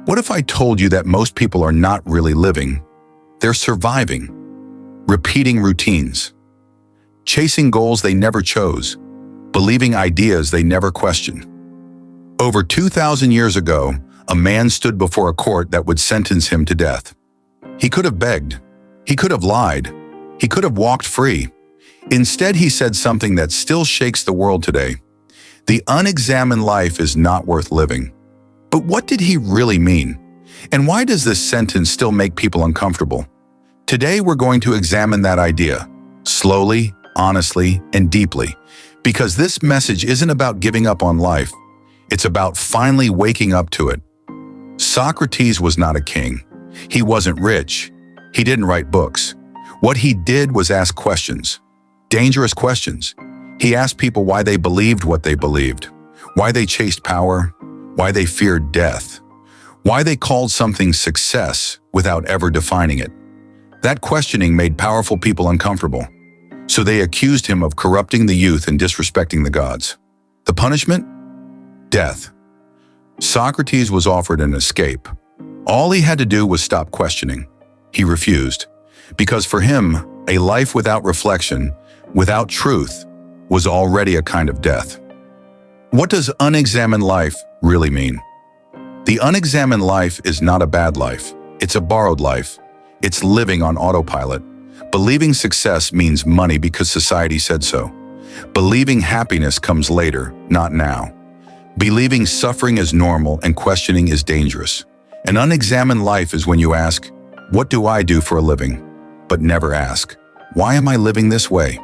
What if I told you that most people are not really living? They're surviving, repeating routines, chasing goals they never chose, believing ideas they never questioned. Over 2,000 years ago, a man stood before a court that would sentence him to death. He could have begged. He could have lied. He could have walked free. Instead, he said something that still shakes the world today. The unexamined life is not worth living. But what did he really mean? And why does this sentence still make people uncomfortable? Today, we're going to examine that idea, slowly, honestly, and deeply, because this message isn't about giving up on life. It's about finally waking up to it. Socrates was not a king. He wasn't rich. He didn't write books. What he did was ask questions, dangerous questions. He asked people why they believed what they believed, why they chased power, why they feared death, why they called something success without ever defining it. That questioning made powerful people uncomfortable, so they accused him of corrupting the youth and disrespecting the gods. The punishment? Death. Socrates was offered an escape. All he had to do was stop questioning. He refused, because for him, a life without reflection, without truth, was already a kind of death. What does unexamined life really mean? The unexamined life is not a bad life. It's a borrowed life. It's living on autopilot. Believing success means money because society said so. Believing happiness comes later, not now. Believing suffering is normal and questioning is dangerous. An unexamined life is when you ask, "What do I do for a living?" but never ask, "Why am I living this way?"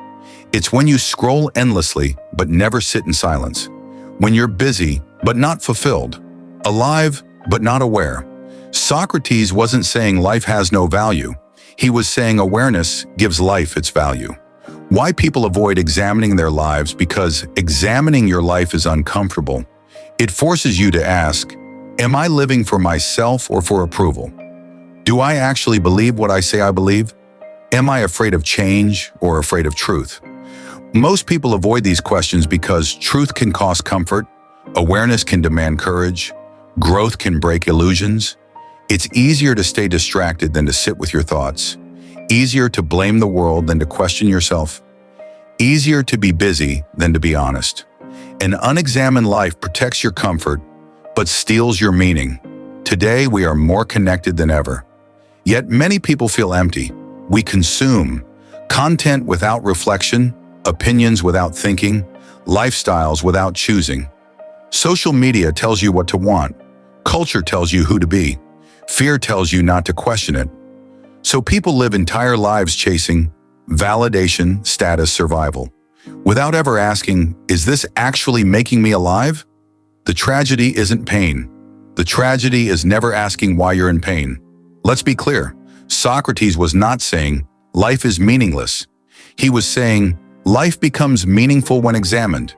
It's when you scroll endlessly but never sit in silence. When you're busy but not fulfilled. Alive but not aware. Socrates wasn't saying life has no value. He was saying awareness gives life its value. Why people avoid examining their lives? Because examining your life is uncomfortable. It forces you to ask, am I living for myself or for approval? Do I actually believe what I say I believe? Am I afraid of change or afraid of truth? Most people avoid these questions because truth can cost comfort, awareness can demand courage, growth can break illusions. It's easier to stay distracted than to sit with your thoughts. Easier to blame the world than to question yourself. Easier to be busy than to be honest. An unexamined life protects your comfort, but steals your meaning. Today, we are more connected than ever. Yet many people feel empty. We consume content without reflection, opinions without thinking, lifestyles without choosing. Social media tells you what to want. Culture tells you who to be. Fear tells you not to question it. So people live entire lives chasing validation, status, survival, without ever asking, is this actually making me alive? The tragedy isn't pain. The tragedy is never asking why you're in pain. Let's be clear. Socrates was not saying life is meaningless. He was saying life becomes meaningful when examined.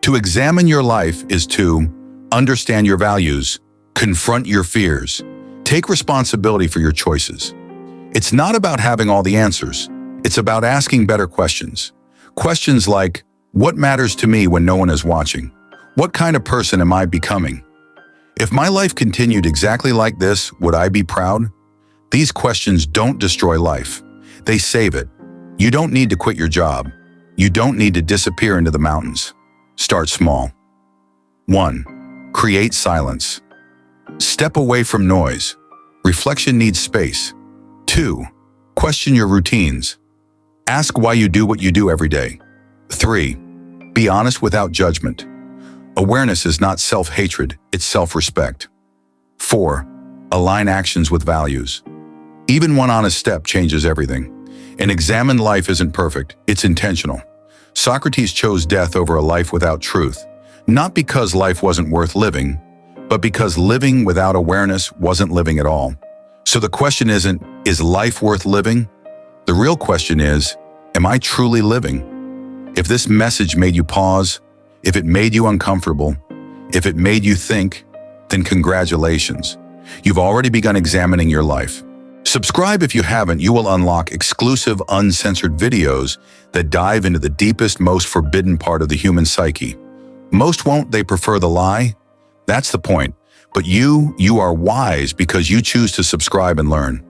To examine your life is to understand your values, confront your fears, take responsibility for your choices. It's not about having all the answers. It's about asking better questions. Questions like, what matters to me when no one is watching? What kind of person am I becoming? If my life continued exactly like this, would I be proud? These questions don't destroy life. They save it. You don't need to quit your job. You don't need to disappear into the mountains. Start small. 1. Create silence. Step away from noise. Reflection needs space. 2. Question your routines. Ask why you do what you do every day. 3. Be honest without judgment. Awareness is not self-hatred, it's self-respect. 4. Align actions with values. Even one honest step changes everything. An examined life isn't perfect, it's intentional. Socrates chose death over a life without truth, not because life wasn't worth living, but because living without awareness wasn't living at all. So the question isn't, is life worth living? The real question is, am I truly living? If this message made you pause, if it made you uncomfortable, if it made you think, then congratulations. You've already begun examining your life. Subscribe if you haven't. You will unlock exclusive, uncensored videos that dive into the deepest, most forbidden part of the human psyche. Most won't, they prefer the lie. That's the point. But you are wise because you choose to subscribe and learn.